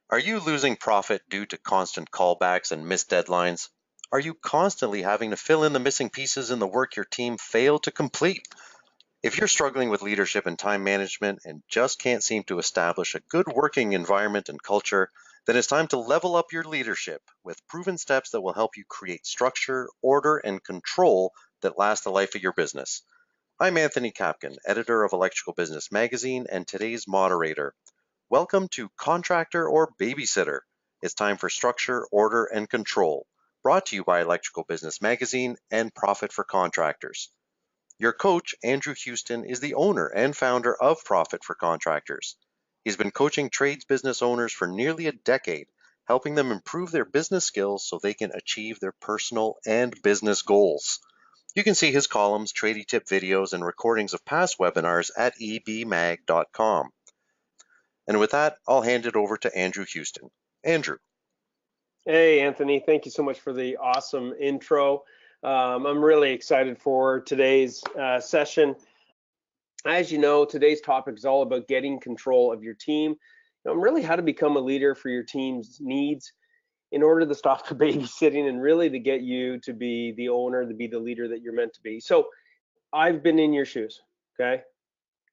Are you losing profit due to constant callbacks and missed deadlines? Are you constantly having to fill in the missing pieces in the work your team failed to complete? If you're struggling with leadership and time management and just can't seem to establish a good working environment and culture, then it's time to level up your leadership with proven steps that will help you create structure, order, and control that last the life of your business. I'm Anthony Kapkin, editor of Electrical Business Magazine and today's moderator. Welcome to Contractor or Babysitter. It's time for structure, order, and control. Brought to you by Electrical Business Magazine and Profit for Contractors. Your coach, Andrew Houston, is the owner and founder of Profit for Contractors. He's been coaching trades business owners for nearly a decade, helping them improve their business skills so they can achieve their personal and business goals. You can see his columns, tradie tip videos, and recordings of past webinars at ebmag.com. And with that, I'll hand it over to Andrew Houston. Andrew. Hey, Anthony, thank you so much for the awesome intro. I'm really excited for today's session. As you know, today's topic is all about getting control of your team, and really how to become a leader for your team's needs in order to stop the babysitting and really to get you to be the owner, to be the leader that you're meant to be. So I've been in your shoes, okay?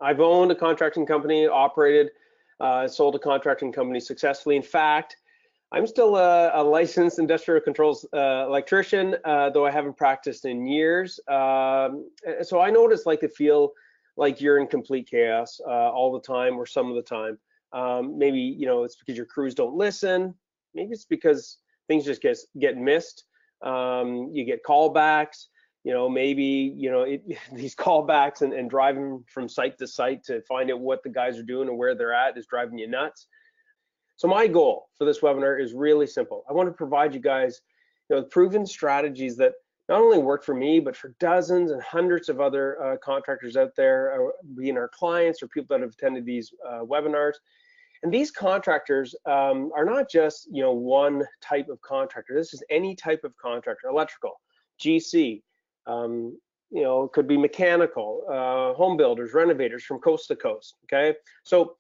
I've owned a contracting company, operated, sold a contracting company successfully. In fact, I'm still a licensed industrial controls electrician, though I haven't practiced in years. So I know what it's like to feel like you're in complete chaos all the time or some of the time. Maybe it's because your crews don't listen. Maybe it's because things just get missed. You get callbacks. Maybe these callbacks and driving from site to site to find out what the guys are doing and where they're at is driving you nuts. So my goal for this webinar is really simple. I want to provide you guys proven strategies that not only work for me, but for dozens and hundreds of other contractors out there, being our clients or people that have attended these webinars. And these contractors are not just one type of contractor. This is any type of contractor: electrical, GC, it could be mechanical, home builders, renovators from coast to coast. Okay, so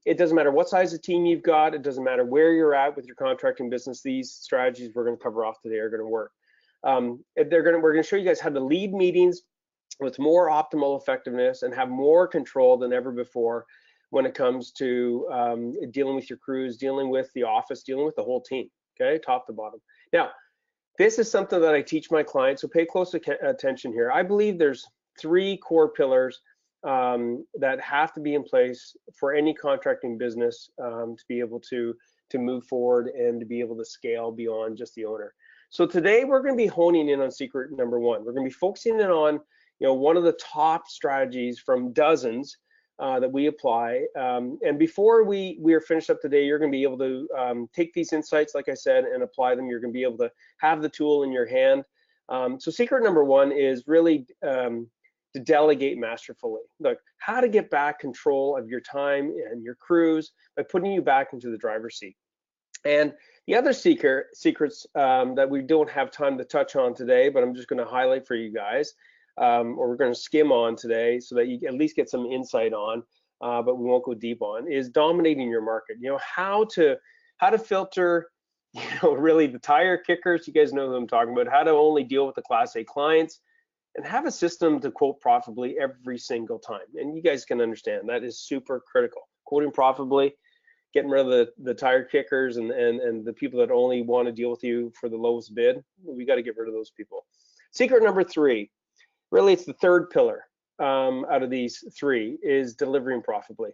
it doesn't matter what size of team you've got. It doesn't matter where you're at with your contracting business. These strategies we're going to cover off today are going to work. We're going to show you guys how to lead meetings with more optimal effectiveness and have more control than ever before when it comes to dealing with your crews, dealing with the office, dealing with the whole team, okay, top to bottom. Now, this is something that I teach my clients, so pay close attention here. I believe there's 3 core pillars that have to be in place for any contracting business to be able to move forward and to be able to scale beyond just the owner. So today we're going to be honing in on secret number 1. We're going to be focusing in on one of the top strategies from dozens that we apply. And before we are finished up today, you're going to be able to take these insights, like I said, and apply them. You're going to be able to have the tool in your hand. So secret number 1 is really to delegate masterfully. Look, how to get back control of your time and your crews by putting you back into the driver's seat. And the other secrets that we don't have time to touch on today, but I'm just going to highlight for you guys, or we're going to skim on today so that you at least get some insight on, but we won't go deep on, is dominating your market. How to filter, really the tire kickers. You guys know who I'm talking about. How to only deal with the Class A clients, and have a system to quote profitably every single time. And you guys can understand that is super critical. Quoting profitably, getting rid of the tire kickers and the people that only want to deal with you for the lowest bid. We got to get rid of those people. Secret number 3, really it's the 3rd pillar out of these 3, is delivering profitably.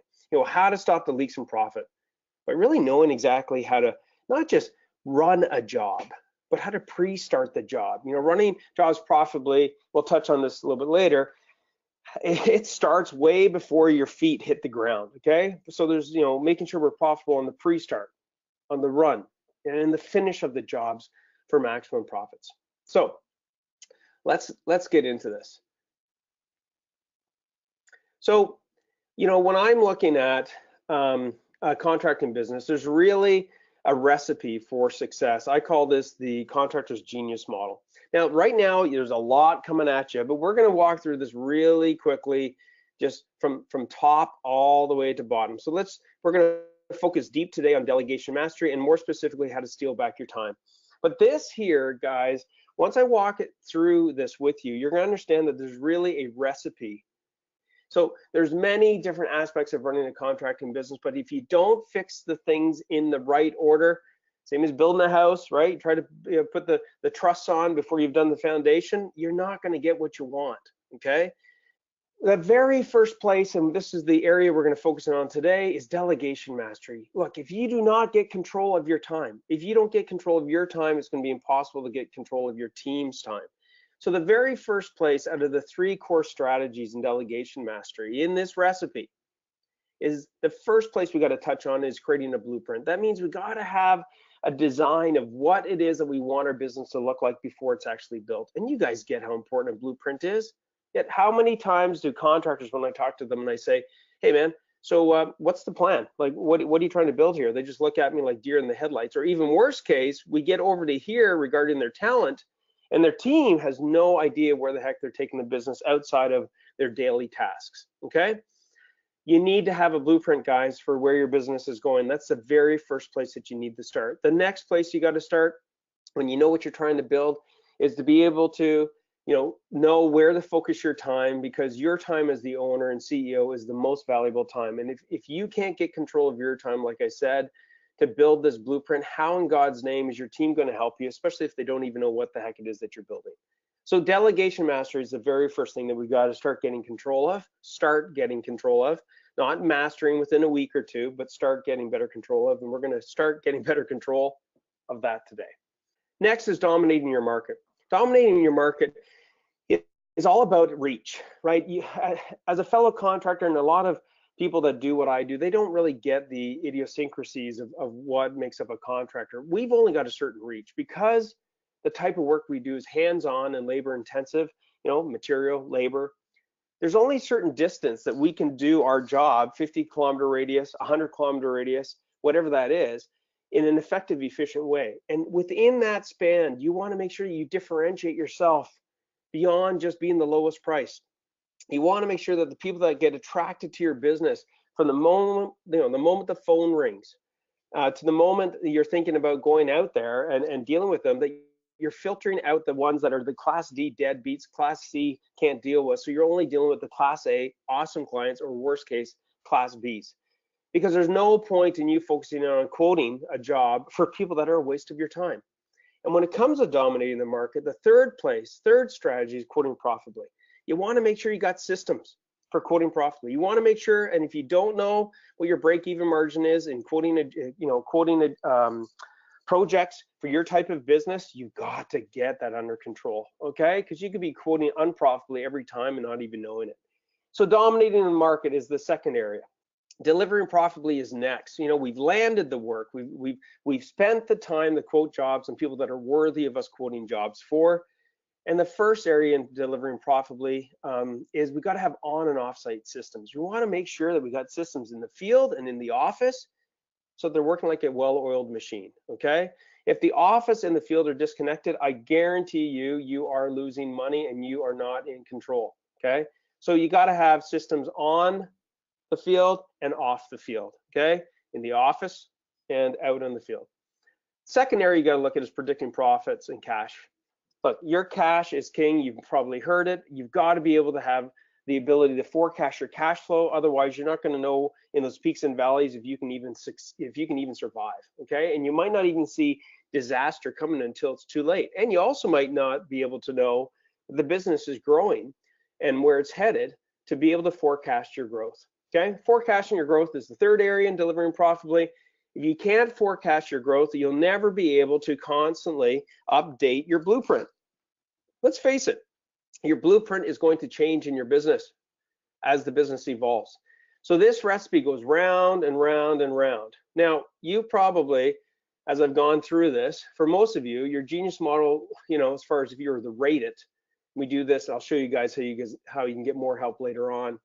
How to stop the leaks in profit, but really knowing exactly how to not just run a job, but how to pre-start the job. Running jobs profitably, we'll touch on this a little bit later, it starts way before your feet hit the ground, okay? So there's, making sure we're profitable on the pre-start, on the run, and in the finish of the jobs for maximum profits. So let's get into this. So, when I'm looking at a contracting business, there's really a recipe for success. I call this the contractor's genius model. Now, right now, there's a lot coming at you, but we're going to walk through this really quickly, just from top all the way to bottom. So we're going focus deep today on delegation mastery and more specifically how to steal back your time. But this here, guys, once I walk it through this with you, you're going to understand that there's really a recipe. So there's many different aspects of running a contracting business, but if you don't fix the things in the right order, same as building a house, right? Try to put the truss on before you've done the foundation, you're not going to get what you want, okay? The very first place, and this is the area we're going to focus on today, is delegation mastery. Look, if you do not get control of your time, if you don't get control of your time, it's going to be impossible to get control of your team's time. So the very first place out of the 3 core strategies in delegation mastery in this recipe is the first place we got to touch on is creating a blueprint. That means we got to have a design of what it is that we want our business to look like before it's actually built. And you guys get how important a blueprint is. Yet how many times do contractors, when I talk to them and I say, hey man, so what's the plan? Like, what are you trying to build here? They just look at me like deer in the headlights. Or even worse case, we get over to here regarding their talent and their team has no idea where the heck they're taking the business outside of their daily tasks, okay? You need to have a blueprint, guys, for where your business is going. That's the very first place that you need to start. The next place you got to start when you know what you're trying to build is to be able to know where to focus your time, because your time as the owner and CEO is the most valuable time. And if you can't get control of your time, like I said, to build this blueprint, how in God's name is your team going to help you, especially if they don't even know what the heck it is that you're building? So delegation mastery is the very first thing that we've got to start getting control of, not mastering within a week or two, but start getting better control of. And we're going to start getting better control of that today. Next is dominating your market. Dominating your market is all about reach, right? As a fellow contractor, and a lot of people that do what I do, they don't really get the idiosyncrasies of what makes up a contractor. We've only got a certain reach because the type of work we do is hands-on and labor intensive, material, labor. There's only certain distance that we can do our job, 50-kilometer radius, 100-kilometer radius, whatever that is, in an effective, efficient way. And within that span, you want to make sure you differentiate yourself beyond just being the lowest price. You want to make sure that the people that get attracted to your business from the moment, the moment the phone rings, to the moment you're thinking about going out there and dealing with them, that you're filtering out the ones that are the Class D deadbeats, Class C can't deal with. So you're only dealing with the Class A awesome clients, or worst case, Class Bs. Because there's no point in you focusing on quoting a job for people that are a waste of your time. And when it comes to dominating the market, the third strategy is quoting profitably. You want to make sure you got systems for quoting profitably. You want to make sure, and if you don't know what your break-even margin is in quoting projects for your type of business, you got to get that under control, okay? Because you could be quoting unprofitably every time and not even knowing it. So dominating the market is the second area. Delivering profitably is next. We've landed the work. We've spent the time to quote jobs and people that are worthy of us quoting jobs for. And the first area in delivering profitably is we got to have on and off-site systems. We want to make sure that we got systems in the field and in the office so they're working like a well-oiled machine, okay? If the office and the field are disconnected, I guarantee you are losing money and you are not in control, okay? So you got to have systems on the field and off the field, okay? In the office and out in the field. Second area you got to look at is predicting profits and cash. Look, your cash is king. You've probably heard it. You've got to be able to have the ability to forecast your cash flow. Otherwise, you're not going to know in those peaks and valleys if you can even survive, okay? And you might not even see disaster coming until it's too late. And you also might not be able to know the business is growing and where it's headed to be able to forecast your growth. Okay, forecasting your growth is the third area in delivering profitably. If you can't forecast your growth, you'll never be able to constantly update your blueprint. Let's face it, your blueprint is going to change in your business as the business evolves. So this recipe goes round and round and round. Now, you probably, as I've gone through this, for most of you, your genius model, as far as if you were to rate it, we do this, I'll show you guys how you can get more help later on.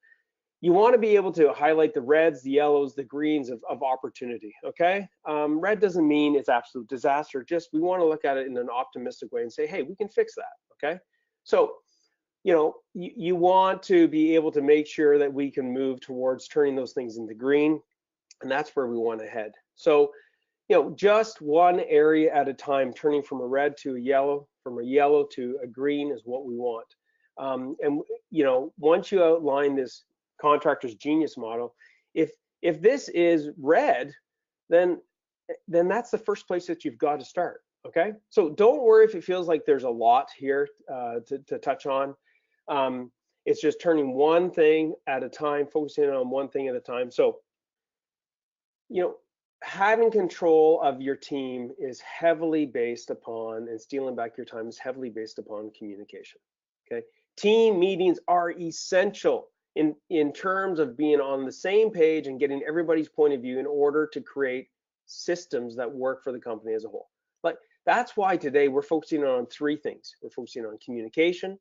You want to be able to highlight the reds, the yellows, the greens of opportunity, okay? Red doesn't mean it's absolute disaster, just we want to look at it in an optimistic way and say, hey, we can fix that, okay? So, you want to be able to make sure that we can move towards turning those things into green. And that's where we want to head. So, just one area at a time, turning from a red to a yellow, from a yellow to a green is what we want. And once you outline this contractor's genius model, if this is red, then that's the first place that you've got to start. Okay, so don't worry if it feels like there's a lot here to touch on. It's just turning one thing at a time, focusing on one thing at a time. So, having control of your team is heavily based upon, and stealing back your time is heavily based upon communication. Okay, team meetings are essential in terms of being on the same page and getting everybody's point of view in order to create systems that work for the company as a whole. But that's why today we're focusing on three things. We're focusing on communication,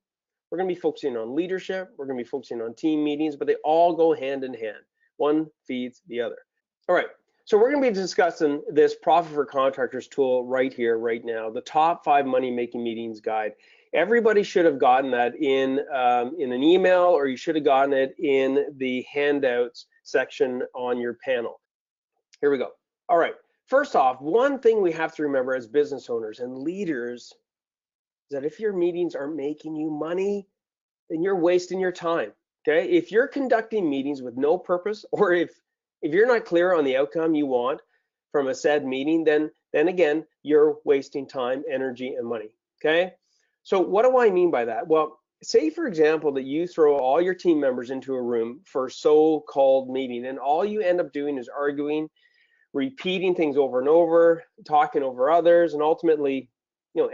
we're going to be focusing on leadership, we're going to be focusing on team meetings, but they all go hand in hand. One feeds the other. All right, so we're going to be discussing this Profit for Contractors tool right here, right now, the top 5 money-making meetings guide. Everybody should have gotten that in an email, or you should have gotten it in the handouts section on your panel. Here we go. All right, first off, one thing we have to remember as business owners and leaders is that if your meetings aren't making you money, then you're wasting your time, okay? If you're conducting meetings with no purpose, or if you're not clear on the outcome you want from a said meeting, then again, you're wasting time, energy, and money, okay? So what do I mean by that? Well, say for example that you throw all your team members into a room for a so-called meeting, and all you end up doing is arguing, repeating things over and over, talking over others, and ultimately,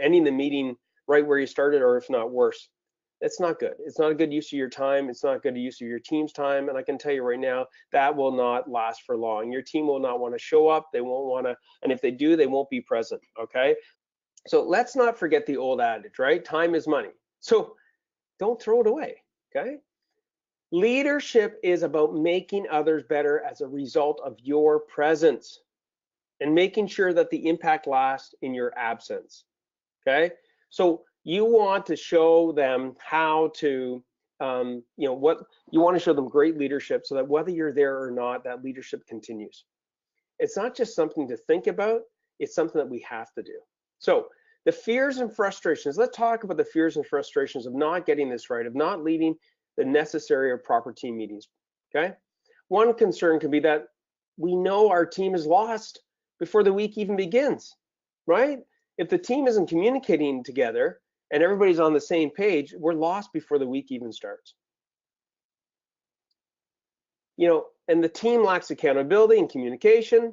ending the meeting right where you started, or if not worse. That's not good. It's not a good use of your time. It's not good use of your team's time. And I can tell you right now, that will not last for long. Your team will not want to show up. They won't want to, and if they do, they won't be present, okay? So let's not forget the old adage, right? Time is money. So don't throw it away, okay? Leadership is about making others better as a result of your presence and making sure that the impact lasts in your absence, okay? So you want to show them how to, what you want to show them great leadership so that whether you're there or not, that leadership continues. It's not just something to think about, it's something that we have to do. So the fears and frustrations, let's talk about the fears and frustrations of not getting this right, of not leading the necessary or proper team meetings, okay? One concern can be that we know our team is lost before the week even begins, right? If the team isn't communicating together and everybody's on the same page, we're lost before the week even starts. And the team lacks accountability and communication.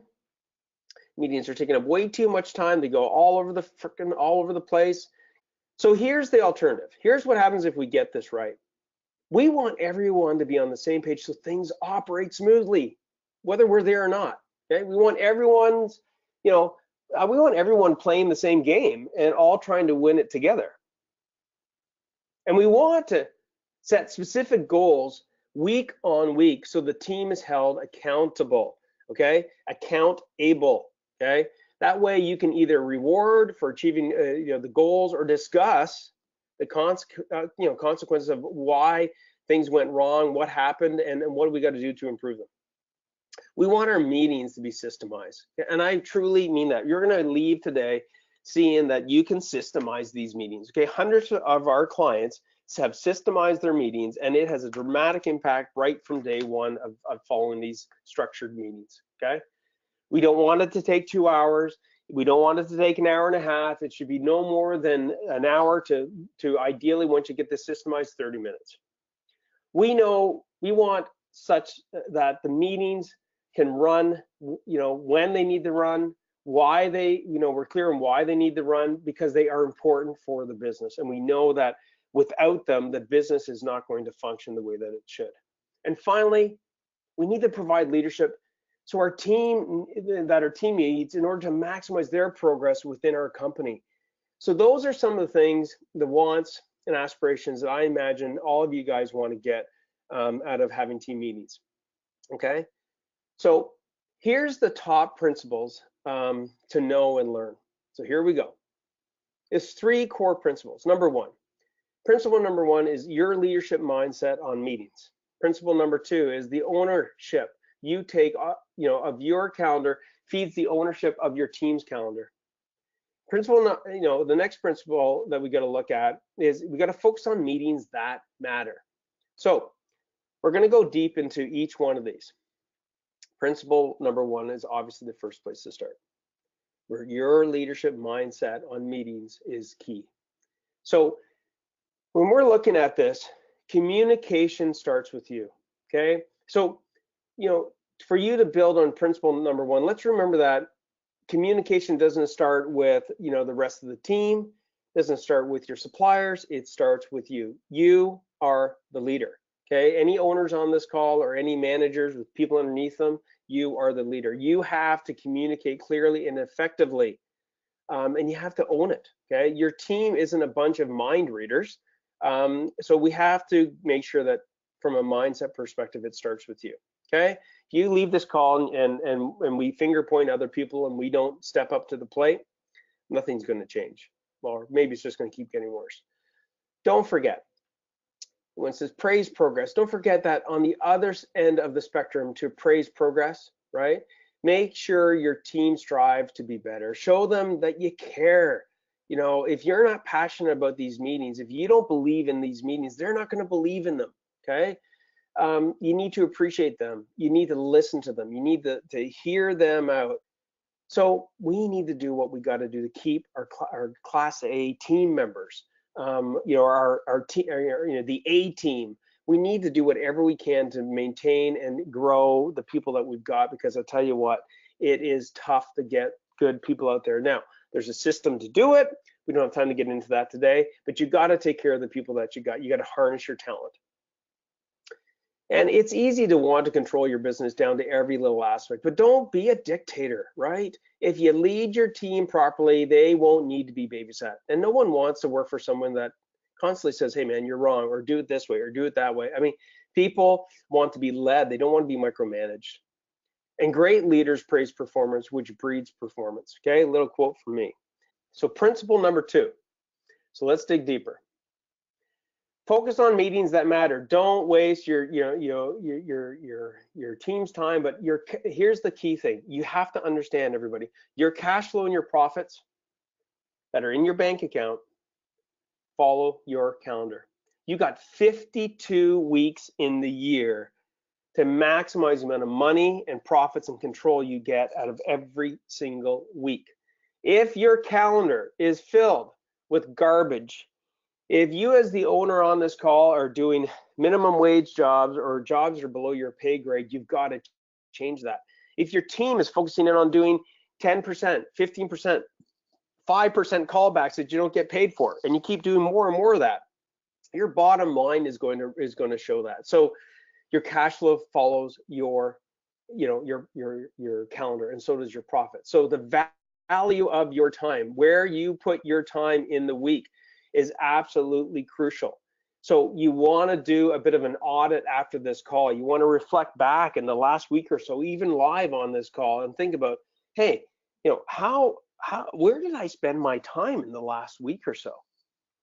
Meetings are taking up way too much time. They go all over the place. So here's the alternative. Here's what happens if we get this right. We want everyone to be on the same page so things operate smoothly, whether we're there or not. Okay? We want everyone's, we want everyone playing the same game and all trying to win it together. And we want to set specific goals week on week so the team is held accountable, okay? Accountable, okay? That way you can either reward for achieving the goals or discuss the consequences of why things went wrong, what happened, and what do we got to do to improve them. We want our meetings to be systemized, and I truly mean that. You're going to leave today seeing that you can systemize these meetings. Okay, hundreds of our clients have systemized their meetings, and it has a dramatic impact right from day one of following these structured meetings. Okay, we don't want it to take 2 hours. We don't want it to take an hour and a half. It should be no more than an hour to ideally, once you get this systemized, 30 minutes. We know we want such that the meetings can run, when they need to run, why they, we're clear on why they need to run, because they are important for the business. And we know that without them, the business is not going to function the way that it should. And finally, we need to provide leadership so our team needs in order to maximize their progress within our company. So those are some of the things, the wants and aspirations that I imagine all of you guys want to get out of having team meetings. Okay, so here's the top principles to know and learn. So here we go. It's 3 core principles. Principle number one is your leadership mindset on meetings. Principle number 2 is the ownership you take, of your calendar feeds the ownership of your team's calendar. The next principle that we got to look at is we got to focus on meetings that matter. So we're going to go deep into each one of these. Principle number one is obviously the first place to start, where your leadership mindset on meetings is key. So when we're looking at this, communication starts with you, okay? So, for you to build on principle number one, let's remember that communication doesn't start with, the rest of the team, doesn't start with your suppliers, it starts with you. You are the leader, okay? Any owners on this call or any managers with people underneath them, you are the leader. You have to communicate clearly and effectively, and you have to own it, okay? Your team isn't a bunch of mind readers. So we have to make sure that from a mindset perspective, it starts with you, okay? If you leave this call and we finger point other people and we don't step up to the plate, nothing's going to change. Or maybe it's just going to keep getting worse. Don't forget, when it says praise progress, don't forget that on the other end of the spectrum to praise progress, right? Make sure your team strives to be better. Show them that you care. If you're not passionate about these meetings, if you don't believe in these meetings, they're not going to believe in them, okay? You need to appreciate them. You need to listen to them. You need to hear them out. So we need to do what we got to do to keep our Class A team members, our team, the A team. We need to do whatever we can to maintain and grow the people that we've got, because I'll tell you what, it is tough to get good people out there. Now, there's a system to do it. We don't have time to get into that today, but you got to take care of the people that you got. You got to harness your talent. And it's easy to want to control your business down to every little aspect, but don't be a dictator, right? If you lead your team properly, they won't need to be babysat. And no one wants to work for someone that constantly says, hey man, you're wrong, or do it this way, or do it that way. I mean, people want to be led. They don't want to be micromanaged. And great leaders praise performance, which breeds performance. Okay, a little quote from me. So principle number two. So let's dig deeper. Focus on meetings that matter. Don't waste your team's time. But here's the key thing. You have to understand, everybody, your cash flow and your profits that are in your bank account follow your calendar. You got 52 weeks in the year to maximize the amount of money and profits and control you get out of every single week. If your calendar is filled with garbage, if you as the owner on this call are doing minimum wage jobs or jobs that are below your pay grade, you've got to change that. If your team is focusing in on doing 10%, 15%, 5% callbacks that you don't get paid for, and you keep doing more and more of that, your bottom line is going to show that. So your cash flow follows your calendar, and so does your profit. So the value of your time, where you put your time in the week, is absolutely crucial. So you want to do a bit of an audit after this call. You want to reflect back in the last week or so, even live on this call, and think about, hey, where did I spend my time in the last week or so?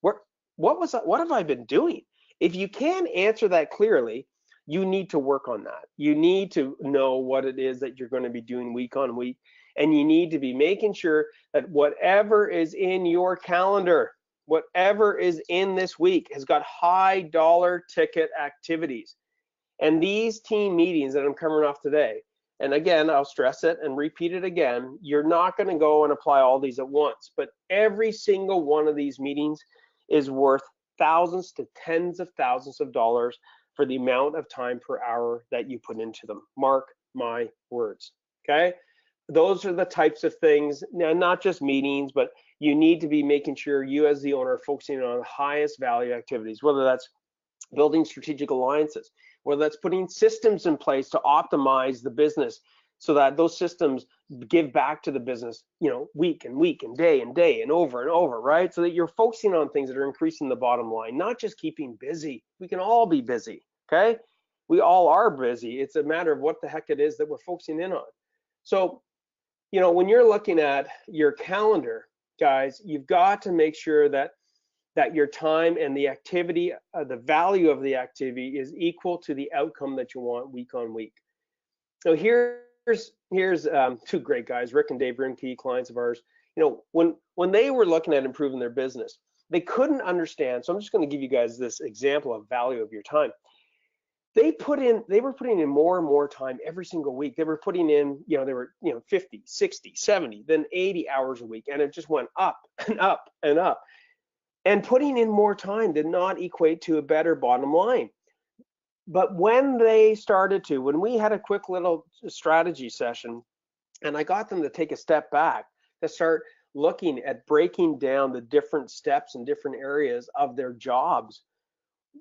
What have I been doing? If you can answer that clearly, you need to work on that. You need to know what it is that you're going to be doing week on week, and you need to be making sure that whatever is in your calendar, whatever is in this week, has got high dollar ticket activities. And these team meetings that I'm covering off today, and again, I'll stress it and repeat it again, you're not going to go and apply all these at once, but every single one of these meetings is worth thousands to tens of thousands of dollars for the amount of time per hour that you put into them. Mark my words, okay? Those are the types of things, now not just meetings, but you need to be making sure you as the owner are focusing on the highest value activities, whether that's building strategic alliances, whether that's putting systems in place to optimize the business so that those systems give back to the business, week and week and day and over, right? So that you're focusing on things that are increasing the bottom line, not just keeping busy. We can all be busy, okay? We all are busy. It's a matter of what the heck it is that we're focusing in on. So, when you're looking at your calendar, guys, you've got to make sure that your time and the activity, the value of the activity is equal to the outcome that you want week on week. So here's two great guys, Rick and Dave Rimke, clients of ours. When they were looking at improving their business, they couldn't understand. So I'm just going to give you guys this example of value of your time. They were putting in more and more time every single week. They were putting in, they were 50, 60, 70, then 80 hours a week, and it just went up and up and up. And putting in more time did not equate to a better bottom line. But when we had a quick little strategy session, and I got them to take a step back, to start looking at breaking down the different steps and different areas of their jobs,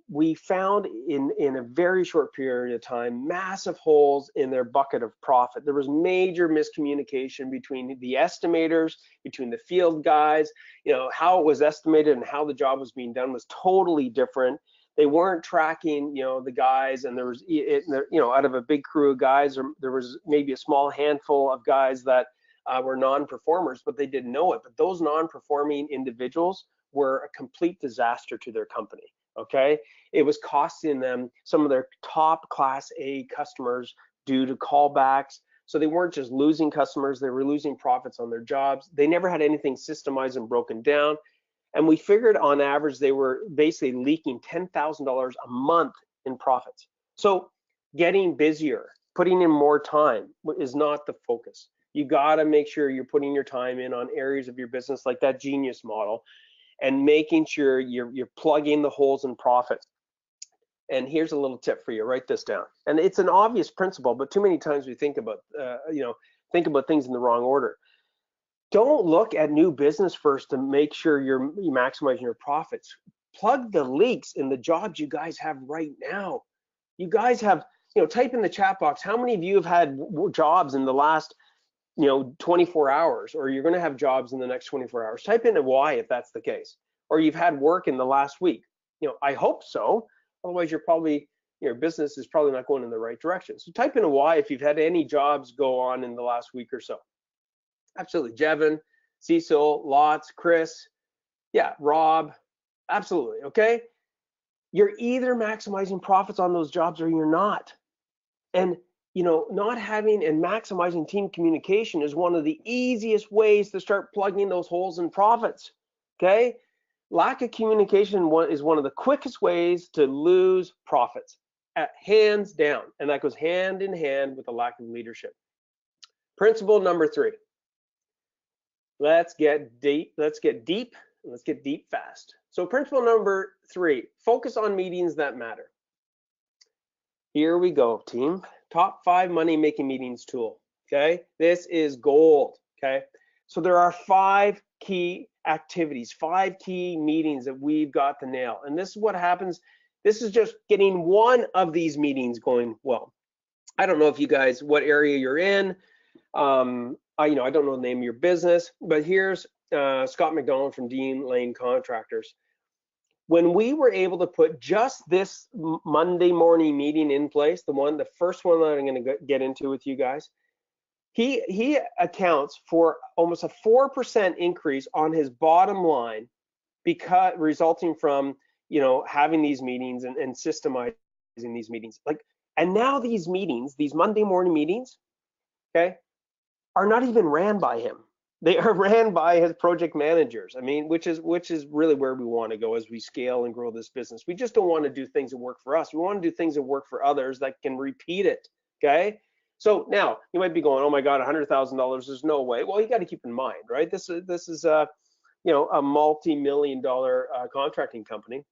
we found in a very short period of time massive holes in their bucket of profit. There was major miscommunication between the estimators, between the field guys. How it was estimated and how the job was being done was totally different. They weren't tracking, the guys, and there was, out of a big crew of guys, there was maybe a small handful of guys that were non-performers, but they didn't know it. But those non-performing individuals were a complete disaster to their company. Okay, it was costing them some of their top class A customers due to callbacks. So they weren't just losing customers, they were losing profits on their jobs. They never had anything systemized and broken down. And we figured on average they were basically leaking $10,000 a month in profits. So getting busier, putting in more time is not the focus. You got to make sure you're putting your time in on areas of your business like that genius model, and making sure you're plugging the holes in profit. And here's a little tip for you, write this down. And it's an obvious principle, but too many times we think about things in the wrong order. Don't look at new business first to make sure you're maximizing your profits. Plug the leaks in the jobs you guys have right now. You guys have, type in the chat box, how many of you have had jobs in the last 24 hours, or you're going to have jobs in the next 24 hours. Type in a Y if that's the case, or you've had work in the last week. I hope so. Otherwise, your business is probably not going in the right direction. So type in a Y if you've had any jobs go on in the last week or so. Absolutely. Jevin, Cecil, Lots, Chris, yeah, Rob, absolutely. Okay. You're either maximizing profits on those jobs or you're not. And not having and maximizing team communication is one of the easiest ways to start plugging those holes in profits. Okay, lack of communication is one of the quickest ways to lose profits, hands down, and that goes hand in hand with a lack of leadership. Principle number 3. Let's get deep. Let's get deep fast. So principle number 3: focus on meetings that matter. Here we go, team. Top 5 money-making meetings tool. Okay, this is gold. Okay, so there are 5 key activities, 5 key meetings that we've got to nail. And this is what happens. This is just getting one of these meetings going well. I don't know if you guys, what area you're in. I don't know the name of your business, but here's Scott McDonald from Dean Lane Contractors. When we were able to put just this Monday morning meeting in place, the first one that I'm going to get into with you guys, he accounts for almost a 4% increase on his bottom line, because resulting from having these meetings and systemizing these meetings. And now these meetings, these Monday morning meetings, okay, are not even ran by him. They are ran by his project managers. I mean, which is really where we want to go as we scale and grow this business. We just don't want to do things that work for us. We want to do things that work for others that can repeat it. Okay. So now you might be going, oh my God, $100,000. There's no way. Well, you got to keep in mind, right? This is a multi-million-dollar contracting company,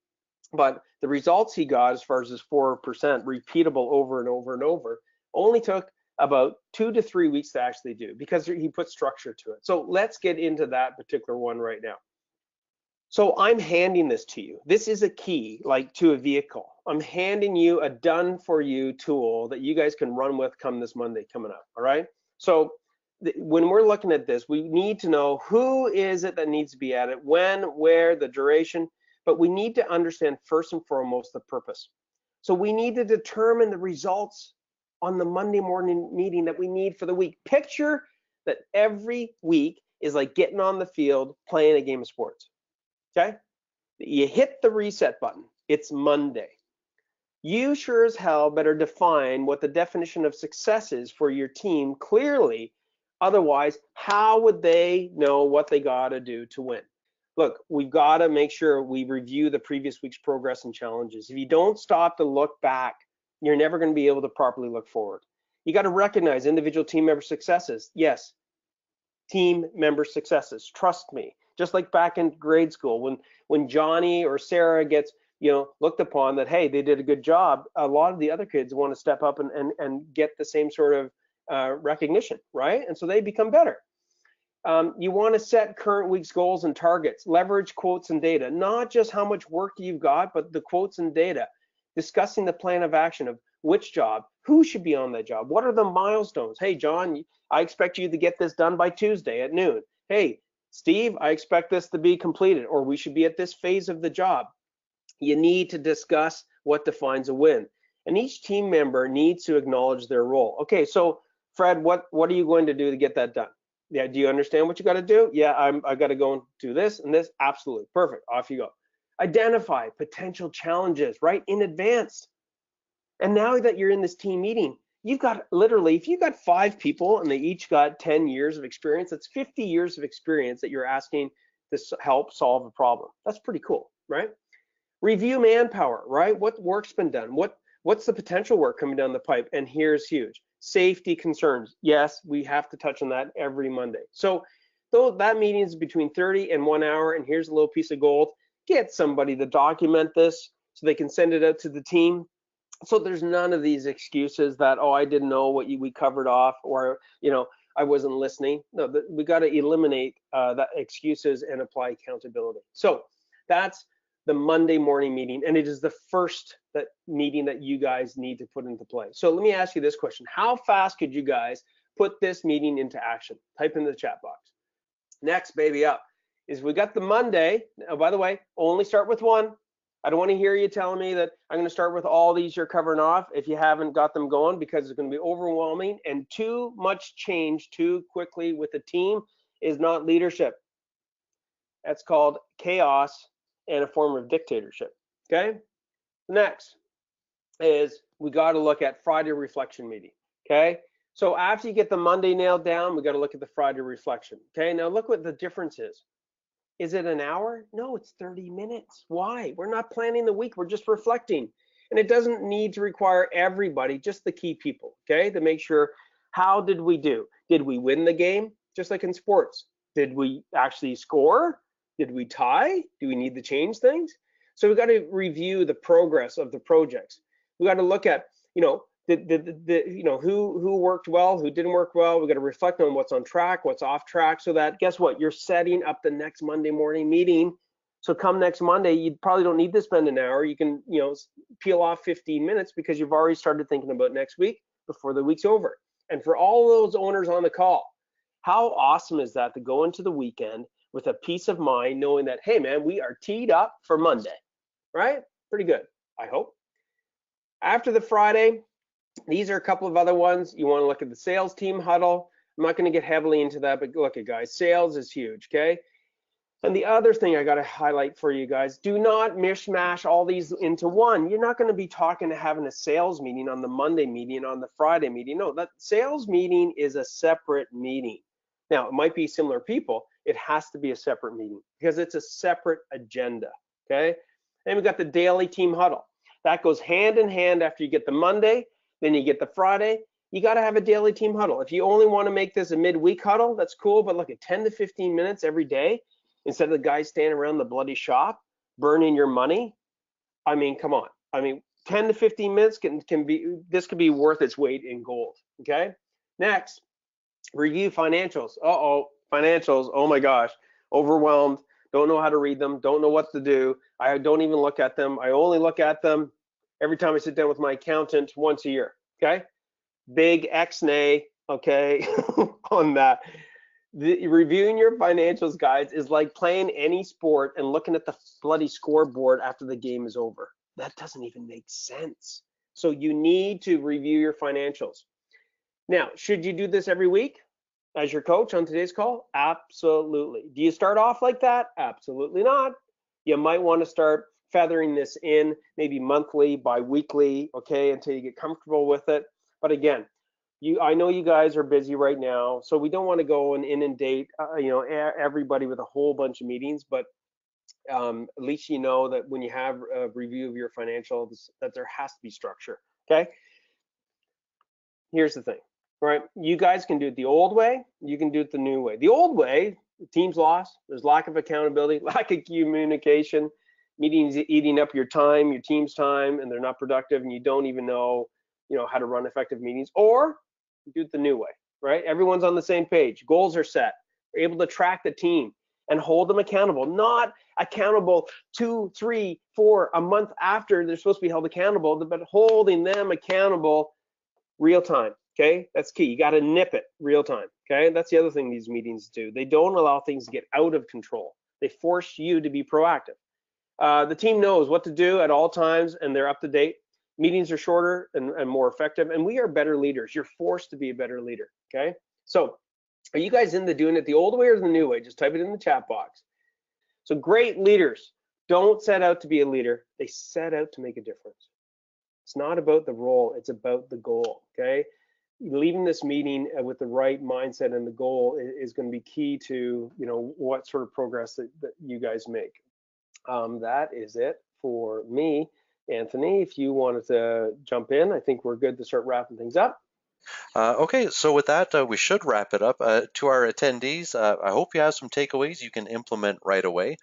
but the results he got as far as his 4% repeatable over and over and over only took about 2 to 3 weeks to actually do, because he put structure to it. So let's get into that particular one right now. So I'm handing this to you. This is a key, like to a vehicle. I'm handing you a done for you tool that you guys can run with come this Monday coming up. All right. So when we're looking at this, we need to know who is it that needs to be at it, when, where, the duration, but we need to understand first and foremost the purpose. So we need to determine the results on the Monday morning meeting that we need for the week. Picture that every week is like getting on the field playing a game of sports. Okay, you hit the reset button. It's Monday. You sure as hell better define what the definition of success is for your team clearly. Otherwise, how would they know what they got to do to win? Look, we've got to make sure we review the previous week's progress and challenges. If you don't stop to look back, you're never going to be able to properly look forward. You got to recognize individual team member successes. Yes, team member successes. Trust me. Just like back in grade school, when Johnny or Sarah gets looked upon that, hey, they did a good job, a lot of the other kids want to step up and get the same sort of recognition, right? And so they become better. You want to set current week's goals and targets. Leverage quotes and data, not just how much work you've got, but the quotes and data. Discussing the plan of action of which job, who should be on that job, what are the milestones. Hey, John, I expect you to get this done by Tuesday at noon. Hey, Steve, I expect this to be completed, or we should be at this phase of the job. You need to discuss what defines a win. And each team member needs to acknowledge their role. Okay, so Fred, what are you going to do to get that done? Yeah, do you understand what you got to do? Yeah, I got to go and do this and this. Absolutely, perfect. Off you go. Identify potential challenges right in advance. And now that you're in this team meeting, you've got literally, if you've got 5 people and they each got 10 years of experience, that's 50 years of experience that you're asking to help solve a problem. That's pretty cool, right? Review manpower, right? What work's been done? What's the potential work coming down the pipe? And here's huge. Safety concerns. Yes, we have to touch on that every Monday. So though that meeting is between 30 and 1 hour, and here's a little piece of gold. Get somebody to document this so they can send it out to the team. So there's none of these excuses that, oh, I didn't know what we covered off, or, I wasn't listening. No, we got to eliminate that excuses and apply accountability. So that's the Monday morning meeting, and it is the first meeting that you guys need to put into play. So let me ask you this question. How fast could you guys put this meeting into action? Type in the chat box. Next, baby up, is we got the Monday. Oh, by the way, only start with one. I don't want to hear you telling me that I'm going to start with all these you're covering off if you haven't got them going, because it's going to be overwhelming, and too much change too quickly with a team is not leadership. That's called chaos and a form of dictatorship. Okay. Next is we got to look at Friday reflection meeting. Okay. So after you get the Monday nailed down, we got to look at the Friday reflection. Okay. Now look what the difference is. Is it an hour? No, it's 30 minutes. Why? We're not planning the week. We're just reflecting. And it doesn't need to require everybody, just the key people. Okay. To make sure, how did we do? Did we win the game? Just like in sports. Did we actually score? Did we tie? Do we need to change things? So we got to review the progress of the projects. We got to look at, who worked well, who didn't work well. We got to reflect on what's on track, what's off track, so that, guess what? You're setting up the next Monday morning meeting. So come next Monday, you probably don't need to spend an hour. You can, peel off 15 minutes because you've already started thinking about next week before the week's over. And for all those owners on the call, how awesome is that to go into the weekend with a peace of mind, knowing that, hey man, we are teed up for Monday, right? Pretty good, I hope. After the Friday, these are a couple of other ones. You want to look at the sales team huddle. I'm not going to get heavily into that, but look at guys, sales is huge, okay? And the other thing I got to highlight for you guys, do not mishmash all these into one. You're not going to be having a sales meeting on the Monday meeting, on the Friday meeting. No, that sales meeting is a separate meeting. Now, it might be similar people. It has to be a separate meeting because it's a separate agenda, okay? Then we got the daily team huddle. That goes hand in hand after you get the Monday, then you get the Friday. You got to have a daily team huddle. If you only want to make this a midweek huddle, that's cool, but look at 10 to 15 minutes every day instead of the guys standing around the bloody shop burning your money. I mean, come on. I mean, 10 to 15 minutes this could be worth its weight in gold, okay? Next, review financials. Financials, oh my gosh, overwhelmed, don't know how to read them, don't know what to do. I don't even look at them. I only look at them every time I sit down with my accountant once a year, okay? Big X-nay, okay, on that. Reviewing your financials, guys, is like playing any sport and looking at the bloody scoreboard after the game is over. That doesn't even make sense. So you need to review your financials. Now, should you do this every week as your coach on today's call? Absolutely. Do you start off like that? Absolutely not. You might want to start feathering this in, maybe monthly, bi-weekly, okay, until you get comfortable with it. But again, I know you guys are busy right now, so we don't want to go and inundate, everybody with a whole bunch of meetings. But at least you know that when you have a review of your financials, that there has to be structure. Okay. Here's the thing, right? You guys can do it the old way. You can do it the new way. The old way, the team's lost. There's lack of accountability, lack of communication, meetings eating up your time, your team's time, and they're not productive, and you don't even know, how to run effective meetings. Or do it the new way, right? Everyone's on the same page. Goals are set. We're able to track the team and hold them accountable, not accountable 2, 3, 4 a month after they're supposed to be held accountable, but holding them accountable real time. Okay, that's key. You got to nip it real time. Okay, that's the other thing these meetings do. They don't allow things to get out of control. They force you to be proactive. The team knows what to do at all times, and they're up to date. Meetings are shorter and more effective, and we are better leaders. You're forced to be a better leader. Okay, so are you guys into doing it the old way or the new way? Just type it in the chat box. So great leaders don't set out to be a leader. They set out to make a difference. It's not about the role, it's about the goal. Okay, leaving this meeting with the right mindset and the goal is going to be key to what sort of progress that you guys make. That is it for me. Anthony, if you wanted to jump in, I think we're good to start wrapping things up. Okay, so with that, we should wrap it up. To our attendees, I hope you have some takeaways you can implement right away.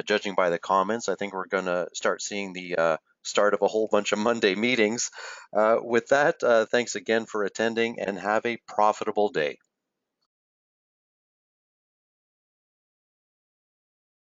Judging by the comments, I think we're going to start seeing the start of a whole bunch of Monday meetings. With that, thanks again for attending and have a profitable day.